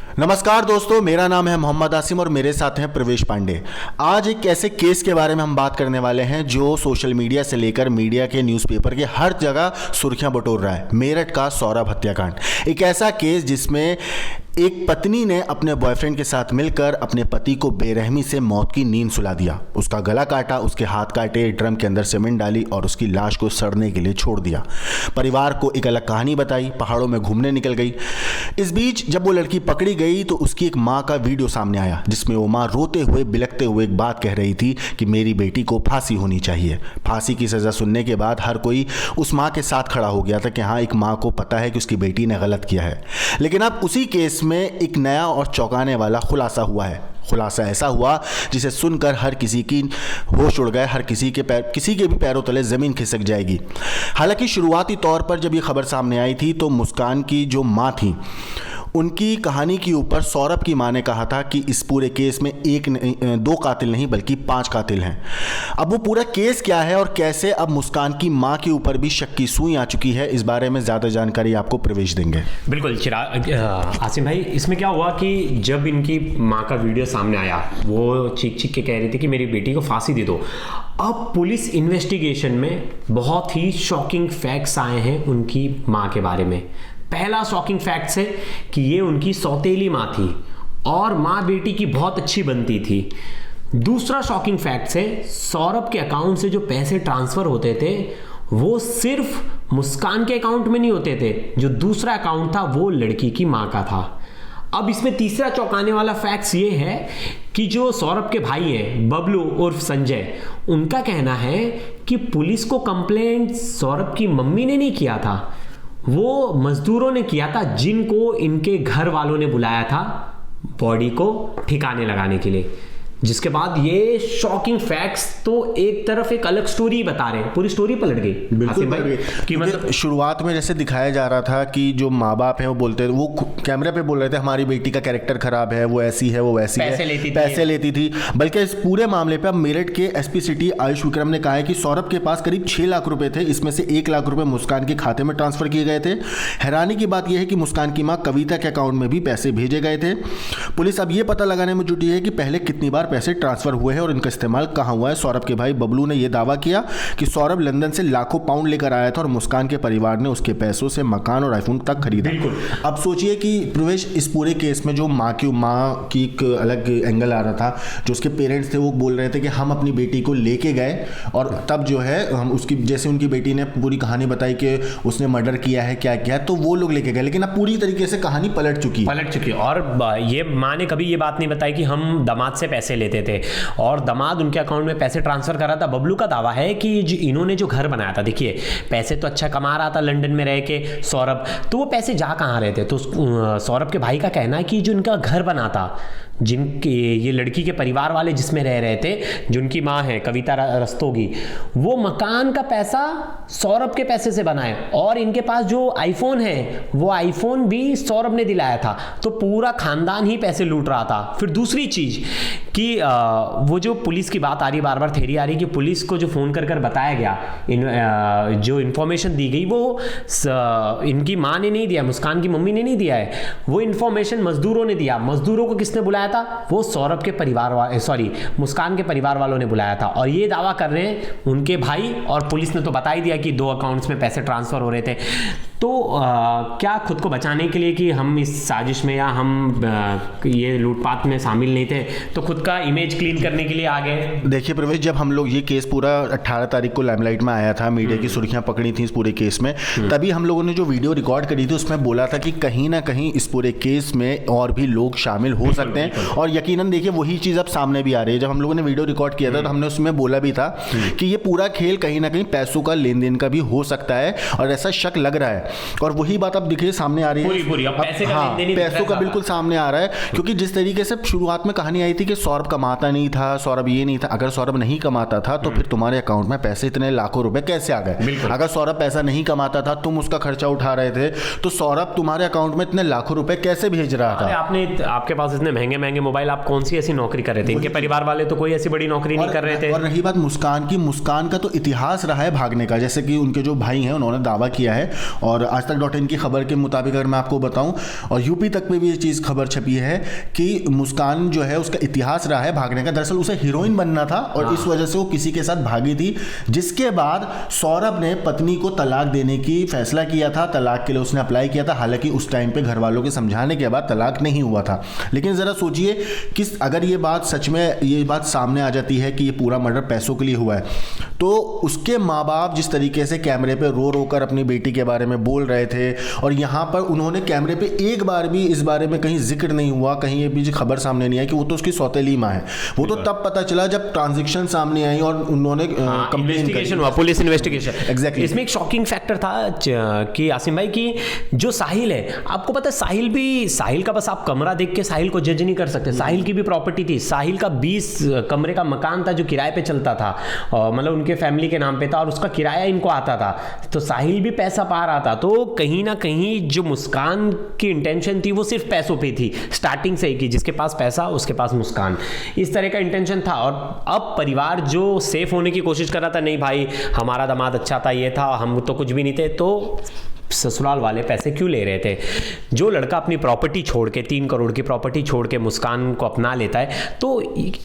नमस्कार दोस्तों, मेरा नाम है मोहम्मद आसिम और मेरे साथ हैं प्रवेश पांडे। आज एक ऐसे केस के बारे में हम बात करने वाले हैं जो सोशल मीडिया से लेकर मीडिया के न्यूज़पेपर के हर जगह सुर्खियां बटोर रहा है। मेरठ का सौरभ हत्याकांड, एक ऐसा केस जिसमें एक पत्नी ने अपने बॉयफ्रेंड के साथ मिलकर अपने पति को बेरहमी से मौत की नींद सुला दिया। उसका गला काटा, उसके हाथ काटे, ड्रम के अंदर सीमेंट डाली और उसकी लाश को सड़ने के लिए छोड़ दिया। परिवार को एक अलग कहानी बताई, पहाड़ों में घूमने निकल गई। इस बीच जब वो लड़की पकड़ी गई तो उसकी एक माँ का वीडियो सामने आया जिसमें वो माँ रोते हुए बिलखते हुए एक बात कह रही थी कि मेरी बेटी को फांसी होनी चाहिए। फांसी की सज़ा सुनने के बाद हर कोई उस माँ के साथ खड़ा हो गया था कि हाँ, एक माँ को पता है कि उसकी बेटी ने गलत किया है। लेकिन अब उसी केस में एक नया और चौंकाने वाला खुलासा हुआ है। खुलासा ऐसा हुआ जिसे सुनकर हर किसी की होश उड़ गए, हर किसी के भी पैरों तले ज़मीन खिसक जाएगी। हालांकि शुरुआती तौर पर जब ये खबर सामने आई थी तो मुस्कान की जो माँ थी उनकी कहानी के ऊपर सौरभ की माँ ने कहा था कि इस पूरे केस में दो कातिल नहीं बल्कि 5 कातिल हैं। अब वो पूरा केस क्या है और कैसे अब मुस्कान की माँ के ऊपर भी शक की सुई आ चुकी है, इस बारे में ज़्यादा जानकारी आपको प्रवेश देंगे। बिल्कुल चिराग, आसिम भाई, इसमें क्या हुआ कि जब इनकी माँ का वीडियो सामने आया, वो चीख चीख के कह रही थी कि मेरी बेटी को फांसी दे दो। अब पुलिस इन्वेस्टिगेशन में बहुत ही शॉकिंग फैक्ट्स आए हैं उनकी माँ के बारे में। पहला शॉकिंग फैक्ट है कि ये उनकी सौतेली माँ थी और माँ बेटी की बहुत अच्छी बनती थी। दूसरा शॉकिंग फैक्ट है सौरभ के अकाउंट से जो पैसे ट्रांसफर होते थे वो सिर्फ मुस्कान के अकाउंट में नहीं होते थे, जो दूसरा अकाउंट था वो लड़की की माँ का था। अब इसमें तीसरा चौंकाने वाला फैक्ट ये है कि जो सौरभ के भाई हैं बबलू उर्फ संजय, उनका कहना है कि पुलिस को कंप्लेंट सौरभ की मम्मी ने नहीं किया था, वो मजदूरों ने किया था जिनको इनके घर वालों ने बुलाया था बॉडी को ठिकाने लगाने के लिए। जिसके बाद ये शॉकिंग फैक्ट्स तो एक तरफ एक अलग स्टोरी बता रहे हैं, पूरी स्टोरी पलट गई। बिल्कुल पलट गई कि मतलब शुरुआत में जैसे दिखाया जा रहा था कि जो माँ बाप हैं वो बोलते थे, वो कैमरे पे बोल रहे थे हमारी बेटी का कैरेक्टर खराब है, वो ऐसी है, वो वैसी है, पैसे लेती थी। बल्कि इस पूरे मामले पे अब मेरठ के एसपी सिटी आयुष विक्रम ने कहा है कि सौरभ के पास करीब 6 लाख रुपए थे, इसमें से 1 लाख रुपए मुस्कान के खाते में ट्रांसफर किए गए थे। हैरानी की बात यह है कि मुस्कान की माँ कविता के अकाउंट में भी पैसे भेजे गए थे। पुलिस अब ये पता लगाने में जुटी है कि पहले कितनी बार पैसे ट्रांसफर हुए हैं और इनका इस्तेमाल कहां हुआ है। सौरभ के भाई बबलू ने यह दावा किया कि सौरभ लंदन से लाखों पाउंड लेकर आया था और मुस्कान के परिवार ने उसके पैसों से मकान और आईफोन तक खरीदा। अब सोचिए कि प्रवेश, इस पूरे केस में जो माँ की एक अलग एंगल आ रहा था, जो उसके पेरेंट्स थे वो बोल रहे थे कि हम अपनी बेटी को लेके गए और तब जो है हम उसकी, जैसे उनकी बेटी ने पूरी कहानी बताई कि उसने मर्डर किया है, क्या किया, तो वो लोग लेके गए। लेकिन अब पूरी तरीके से कहानी पलट चुकी है और ये माँ ने कभी ये बात नहीं बताई कि हम दामाद से पैसे लेते थे और दामाद उनके अकाउंट में पैसे ट्रांसफर कर रहा था। बबलू का दावा है कि इन्होंने जो घर बनाया था, देखिए पैसे तो अच्छा कमा रहा था लंदन में रह के सौरभ, तो वो पैसे जा कहाँ रहे थे। तो सौरभ के भाई का कहना है कि जो इनका घर बना था, जिनके ये लड़की के परिवार वाले जिसमें रह रहे थे, जो उनकी माँ है कविता रस्तोगी, वो मकान का पैसा सौरभ के पैसे से बनाए और इनके पास जो आईफोन है वो आईफोन भी सौरभ ने दिलाया था। तो पूरा खानदान ही पैसे लूट रहा था। फिर दूसरी चीज कि वो जो पुलिस की बात आ रही, बार बार थ्योरी आ रही कि पुलिस को जो फोन कर बताया गया, जो इंफॉर्मेशन दी गई वो इनकी माँ ने नहीं दिया, मुस्कान की मम्मी ने नहीं दिया है, वो इंफॉर्मेशन मजदूरों ने दिया। मजदूरों को किसने बुलाया था? वो सौरभ के परिवार मुस्कान के परिवार वालों ने बुलाया था। और ये दावा कर रहे हैं उनके भाई, और पुलिस ने तो बता ही दिया कि 2 अकाउंट्स में पैसे ट्रांसफर हो रहे थे। तो क्या खुद को बचाने के लिए कि हम इस साजिश में या हम ये लूटपाट में शामिल नहीं थे, तो खुद का इमेज क्लीन करने के लिए आ गए? देखिए प्रवेश, जब हम लोग ये केस पूरा 18 तारीख को लाइमलाइट में आया था, मीडिया की सुर्खियां पकड़ी थी इस पूरे केस में, तभी हम लोगों ने जो वीडियो रिकॉर्ड करी थी उसमें बोला था कि कहीं ना कहीं इस पूरे केस में और भी लोग शामिल हो सकते हैं। और यकीनन देखिए वही चीज़ अब सामने भी आ रही है। जब हम लोगों ने वीडियो रिकॉर्ड किया था तो हमने उसमें बोला भी था कि ये पूरा खेल कहीं ना कहीं पैसों का लेन देन का भी हो सकता है और ऐसा शक लग रहा है। और वही बात अब देखिए सामने आ रही है, पैसों का बिल्कुल सामने आ रहा है। क्योंकि जिस तरीके से शुरुआत में कहानी आई थी कि सौरभ कमाता नहीं था, सौरभ ये नहीं था, अगर सौरभ नहीं कमाता था तो फिर तुम्हारे अकाउंट में पैसे इतने लाखों रुपए कैसे आ गए? अगर सौरभ पैसा नहीं कमाता था, तुम उसका खर्चा उठा रहे थे, तो सौरभ तुम्हारे अकाउंट में इतने लाखों रुपए कैसे भेज रहा था? आपके पास इतने महंगे महंगे मोबाइल, आप कौन सी ऐसी नौकरी कर रहे थे? इनके परिवार वाले तो कोई ऐसी बड़ी नौकरी नहीं कर रहे थे। और रही बात मुस्कान का तो इतिहास रहा है भागने का, जैसे कि उनके जो भाई हैं उन्होंने दावा किया है और और आज तक .in की खबर के मुताबिक अगर मैं आपको बताऊं, और यूपी तक पे भी ये चीज़ खबर छपी है कि मुस्कान जो है उसका इतिहास रहा है भागने का। दरअसल उसे हीरोइन बनना था और इस वजह से वो किसी के साथ भागी थी, जिसके बाद सौरभ ने पत्नी को तलाक देने की फैसला किया था। तलाक के लिए उसने अप्लाई किया था, हालांकि उस टाइम पे घर वालों के समझाने के बाद तलाक नहीं हुआ था। लेकिन ज़रा सोचिए कि अगर ये बात सच में, ये बात सामने आ जाती है कि ये पूरा मर्डर पैसों के लिए हुआ है, तो उसके माँ बाप जिस तरीके से कैमरे पे रो रो कर अपनी बेटी के बारे में बोल रहे थे, और यहाँ पर उन्होंने कैमरे पे एक बार भी इस बारे में कहीं जिक्र नहीं हुआ, कहीं ये भी खबर सामने नहीं आई कि वो तो उसकी सौतेली माँ है। वो तो तब पता चला जब ट्रांजैक्शन सामने आई और उन्होंने इन्वेस्टिगेशन हुआ, पुलिस इन्वेस्टिगेशन। एग्जैक्टली। इसमें एक शॉकिंग फैक्टर था कि आसिम भाई की जो साहिल है, आपको पता है साहिल का बस आप कमरा देख के साहिल को जज नहीं कर सकते। साहिल की भी प्रॉपर्टी थी, साहिल का 20 कमरे का मकान था जो किराए पे चलता था, मतलब उनके फैमिली के नाम पे था और उसका किराया इनको आता था, तो साहिल भी पैसा पा रहा था। तो कहीं ना कहीं जो मुस्कान की इंटेंशन थी वो सिर्फ पैसों पे थी स्टार्टिंग से ही, कि जिसके पास पैसा उसके पास मुस्कान, इस तरह का इंटेंशन था। और अब परिवार जो सेफ होने की कोशिश कर रहा था, नहीं भाई हमारा दामाद अच्छा था, ये था, हम तो कुछ भी नहीं थे, तो ससुराल वाले पैसे क्यों ले रहे थे। जो लड़का अपनी प्रॉपर्टी छोड़ के 3 करोड़ की प्रॉपर्टी छोड़ के मुस्कान को अपना लेता है, तो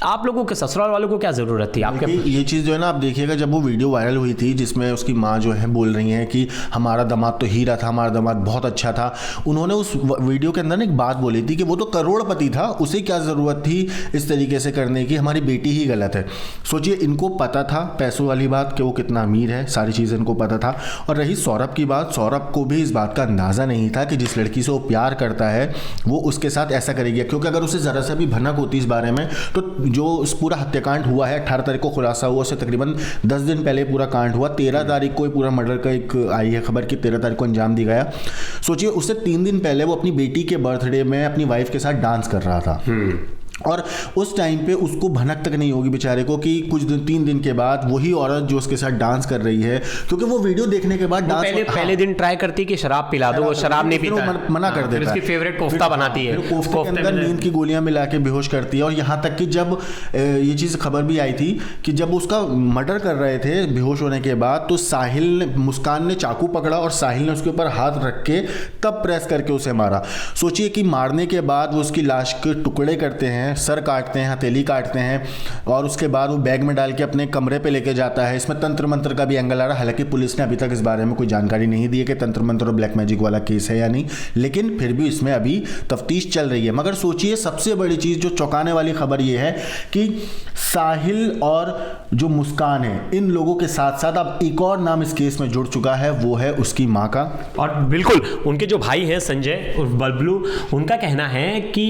आप लोगों के ससुराल वालों को क्या ज़रूरत थी आपके। ये चीज़ जो है ना, आप देखिएगा जब वो वीडियो वायरल हुई थी जिसमें उसकी माँ जो है बोल रही हैं कि हमारा दामाद तो हीरा था, हमारा दामाद बहुत अच्छा था, उन्होंने उस वीडियो के अंदर एक बात बोली थी कि वो तो करोड़पति था, उसे क्या ज़रूरत थी इस तरीके से करने की, हमारी बेटी ही गलत है। सोचिए, इनको पता था पैसों वाली बात कि वो कितना अमीर है, सारी चीज़ें इनको पता था। और रही सौरभ की बात, सौरभ को भी इस बात का अंदाज़ा नहीं था कि जिस लड़की से वो प्यार करता है वो उसके साथ ऐसा करेगी, क्योंकि अगर उसे ज़रा सा भी भनक होती इस बारे में, तो जो इस पूरा हत्याकांड हुआ है 18 तारीख को खुलासा हुआ, उससे तकरीबन 10 दिन पहले पूरा कांड हुआ, 13 तारीख को पूरा मर्डर का एक आई है खबर कि 13 तारीख को अंजाम दिया गया। सोचिए, उससे 3 दिन पहले वो अपनी बेटी के बर्थडे में अपनी वाइफ के साथ डांस कर रहा था, और उस टाइम पे उसको भनक तक नहीं होगी बेचारे को कि कुछ दिन 3 दिन के बाद वही औरत जो उसके साथ डांस कर रही है, क्योंकि वो वीडियो देखने के बाद डांस पहले दिन ट्राई करती कि शराब पिला दो, वो शराब नहीं पीता, मना कर देता है, उसकी फेवरेट कोफ्ता बनाती है, कोफ्ते के अंदर नींद की गोलियां मिला के बेहोश करती है। और यहाँ तक कि जब ये चीज़ खबर भी आई थी कि जब उसका मर्डर कर रहे थे बेहोश होने के बाद, तो मुस्कान ने चाकू पकड़ा और साहिल ने उसके ऊपर हाथ रख के तब प्रेस करके उसे मारा। सोचिए कि मारने के बाद वो उसकी लाश के टुकड़े करते हैं, सर काटते हैं, हथेली काटते हैं, और उसके बाद वो बैग में डाल के अपने कमरे पे लेके जाता है। इसमें तंत्र मंत्र का भी एंगल आ रहा है, हालांकि पुलिस ने अभी तक इस बारे में कोई जानकारी नहीं दी है कि तंत्र मंत्र और ब्लैक मैजिक वाला केस है या नहीं, लेकिन फिर भी इसमें अभी तफ्तीश चल रही है। मगर सोचिए, सबसे बड़ी चीज़ जो चौंकाने वाली खबर ये है कि साहिल और जो मुस्कान है, इन लोगों के साथ साथ अब एक और नाम इस केस में जुड़ चुका है, वो है उसकी माँ का। और बिल्कुल उनके जो भाई हैं संजय उर्फ बबलू, उनका कहना है कि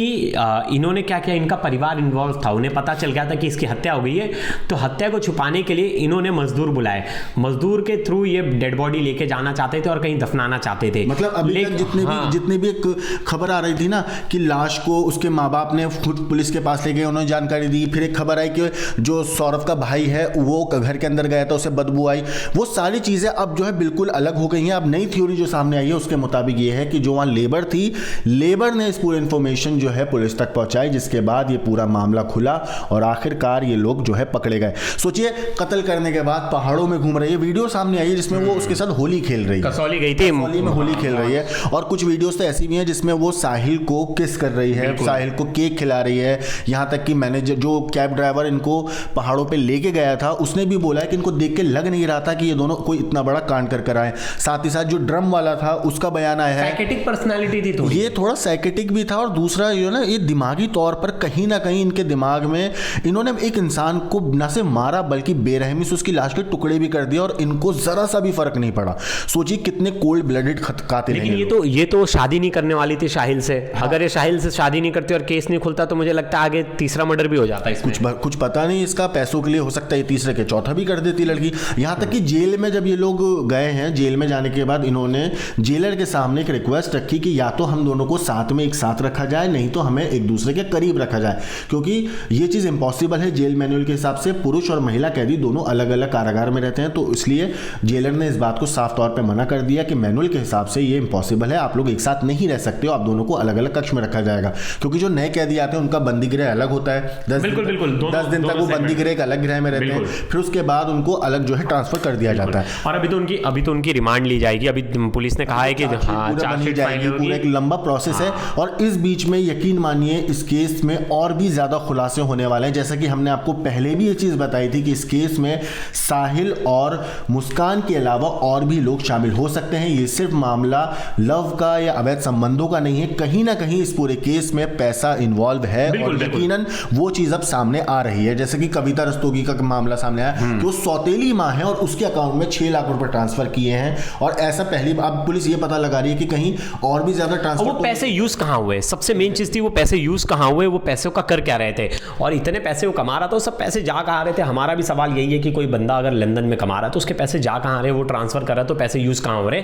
इन्होंने क्या किया, इनका परिवार इन्वॉल्व था, उन्हें पता चल गया था कि इसकी हत्या हो गई है, तो हत्या को छुपाने के लिए इन्होंने मजदूर बुलाए, मजदूर के थ्रू ये डेड बॉडी लेके जाना चाहते थे और कहीं दफनाना चाहते थे। मतलब अभी तक जितने भी एक खबर आ रही थी ना कि लाश को उसके माँ बाप ने खुद पुलिस के पास ले गए, उन्होंने जानकारी दी, फिर एक खबर आई कि जो सौरभ का भाई है वो घर के अंदर गया था, उसे बदबू आई, वो सारी चीज़ें अब जो है बिल्कुल अलग हो गई हैं। अब नई थ्योरी जो सामने आई है उसके मुताबिक ये है कि जो वहाँ लेबर थी, लेबर ने इस पूरी इन्फॉर्मेशन जो है पुलिस तक पहुंचाई, जिसके बाद ये पूरा मामला खुला और आखिरकार ये लोग जो है पकड़े गए। सोचिए, कत्ल करने के बाद पहाड़ों में घूम रही है, वीडियो सामने आई है जिसमें वो उसके साथ होली खेल रही है, कसौली गई थी, कसौली में होली खेल रही है, और कुछ वीडियोस तो ऐसी भी हैं जिसमें वो साहिल को किस कर रही है, साहिल को केक खिला रही है। यहाँ तक कि मैनेजर जो कैब ड्राइवर इनको पहाड़ों पे लेके गया था, उसने भी बोला है कि इनको देख के लग नहीं रहा था कि ये दोनों कोई इतना बड़ा कांड कर आए। साथ ही साथ जो ड्रम वाला था उसका बयान आया है, साइकेटिक पर्सनालिटी थी, तो ये थोड़ा साइकेटिक भी था, और दूसरा जो है ना, ये दिमागी तौर पर कहीं ना कहीं इनके दिमाग में इन्होंने एक इंसान को न सिर्फ मारा बल्कि बेरहमी से उसकी लाश के टुकड़े भी कर दिए, और इनको जरा सा भी फर्क नहीं पड़ा। सोचिए कितने कोल्ड ब्लडेड कातिल हैं। लेकिन ये तो शादी नहीं करने वाली थी साहिल से। हाँ। अगर ये साहिल से शादी नहीं करती और केस नहीं खुलता तो मुझे लगता है आगे तीसरा मर्डर भी हो जाता है इसमें। कुछ पता नहीं, इसका पैसों के लिए हो सकता है तीसरे के चौथा भी कर देती लड़की। यहाँ तक कि जेल में जब ये लोग गए हैं, जेल में जाने के बाद इन्होंने जेलर के सामने एक रिक्वेस्ट रखी कि या तो हम दोनों को साथ में एक साथ रखा जाए, नहीं तो हमें एक दूसरे के करीब रखा रखा जाए, क्योंकि ये चीज़ इम्पॉसिबल है। जेल मैनुअल के हिसाब से पुरुष और महिला कैदी दोनों अलग अलग कारागार में रहते हैं, तो इसलिए जेलर ने इस बात को साफ तौर पे मना कर दिया कि मैनुअल के हिसाब से ये इम्पॉसिबल है, आप लोग एक साथ नहीं रह सकते हो, आप दोनों को अलग अलग कक्ष में रखा जाएगा। क्योंकि जो नए कैदी आते हैं उनका बंदी गृह अलग होता है, 10 दिन तक वो बंदी गृह एक अलग गृह में रहते हैं, फिर उसके बाद उनको अलग जो है ट्रांसफर कर दिया जाता है। और अभी तो उनकी रिमांड ली जाएगी, अभी पुलिस ने कहा है कि हाँ चार्जशीट जाएगी, पूरा एक लंबा प्रोसेस है। और इस बीच में यकीन मानिए इस केस में और भी ज्यादा खुलासे होने वाले हैं। जैसा कि हमने आपको पहले भी ये चीज बताई थी कि इस केस में साहिल और मुस्कान के अलावा और भी लोग शामिल हो सकते हैं। ये सिर्फ मामला लव का या अवैध संबंधों का नहीं है, कहीं ना कहीं इस पूरे केस में पैसा इन्वॉल्व है और यकीनन वो चीज अब सामने आ रही है। जैसे कि कविता रस्तोगी का मामला सामने आया कि वो सौतेली मां है और उसके अकाउंट में 6 लाख रुपए ट्रांसफर किए हैं, और ऐसा पहली बार अब पुलिस ये पता लगा रही है कि कहीं और भी ज्यादा ट्रांसफर। वो पैसे यूज कहां हुए, सबसे मेन चीज थी वो पैसे यूज कहां हुए, वो पैसों का कर क्या रहे थे, और इतने पैसे वो कमा रहा था, सब पैसे जा कहां रहे थे। हमारा भी सवाल यही है कि कोई बंदा अगर लंदन में कमा रहा है तो उसके पैसे जा कहां रहे, वो ट्रांसफर कर रहा है तो पैसे यूज कहां हो रहे।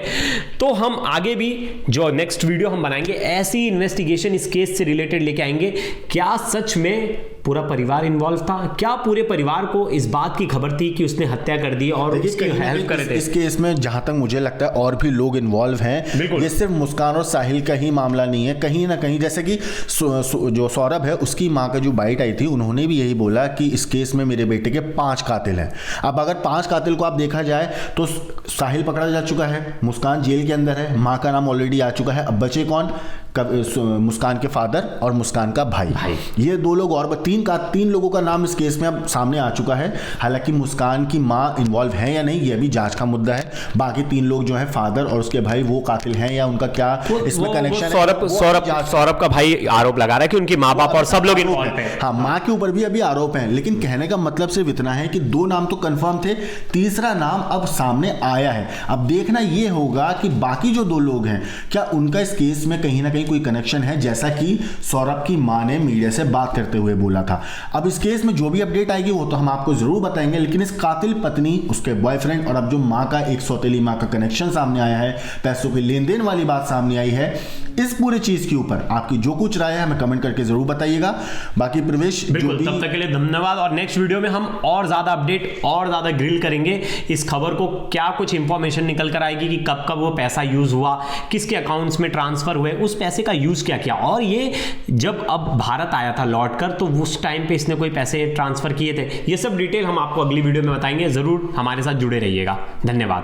तो हम आगे भी जो नेक्स्ट वीडियो हम बनाएंगे ऐसी इन्वेस्टिगेशन इस केस से रिलेटेड लेके आएंगे। क्या सच में पूरा परिवार इन्वॉल्व था, क्या पूरे परिवार को इस बात की खबर थी कि उसने हत्या कर दी और उसकी हेल्प कर रहे थे। इस केस में जहां तक मुझे लगता है और भी लोग इन्वॉल्व हैं, ये सिर्फ मुस्कान और साहिल का ही मामला नहीं है। कहीं ना कहीं जैसे कि जो सौरभ है उसकी मां का जो बाइट आई थी, उन्होंने भी यही बोला कि इस केस में मेरे बेटे के 5 कातिल हैं। अब अगर 5 कातिल को आप देखा जाए तो साहिल पकड़ा जा चुका है, मुस्कान जेल के अंदर है, मां का नाम ऑलरेडी आ चुका है, अब बचे कौन, मुस्कान के फादर और मुस्कान का भाई। ये 2 लोग और 3 लोगों का नाम इस केस में अब सामने आ चुका है। हालांकि मुस्कान की मां इन्वॉल्व है या नहीं ये भी जांच का मुद्दा है। बाकी 3 लोग जो है फादर और उसके भाई वो कातिल हैं या उनका क्या इसमें कनेक्शन है। सौरभ का भाई आरोप लगा रहा है कि उनकी माँ बाप और सब लोग इन्वॉल्व हैं। हाँ, मां के ऊपर भी अभी आरोप हैं, लेकिन कहने का मतलब सिर्फ इतना है कि 2 नाम तो कंफर्म थे, तीसरा नाम अब सामने आया है। अब देखना ये होगा कि बाकी जो 2 लोग हैं क्या उनका इस केस में कहीं ना कहीं कोई कनेक्शन है, जैसा कि सौरभ की मां ने मीडिया से बात करते हुए बोला था। अब इस केस में जो भी अपडेट आएगी वो तो हम आपको जरूर बताएंगे, लेकिन इस कातिल पत्नी, उसके बॉयफ्रेंड और अब जो मां का एक सौतेली मां का कनेक्शन सामने आया है, पैसों के लेन देन वाली बात सामने आई है, इस पूरे चीज के ऊपर आपकी जो कुछ राय है हमें कमेंट करके जरूर बताइएगा। बाकी प्रवेश बिल्कुल, तब तक के लिए धन्यवाद, और नेक्स्ट वीडियो में हम और ज्यादा अपडेट और ज्यादा ग्रिल करेंगे इस खबर को, क्या कुछ इंफॉर्मेशन निकल कर आएगी कि कब कब वो पैसा यूज हुआ, किसके अकाउंट्स में ट्रांसफर हुए, उस पैसे का यूज क्या किया, और ये जब अब भारत आया था लौटकर तो उस टाइम पे इसने कोई पैसे ट्रांसफर किए थे। ये सब डिटेल हम आपको अगली वीडियो में बताएंगे, जरूर हमारे साथ जुड़े रहिएगा। धन्यवाद।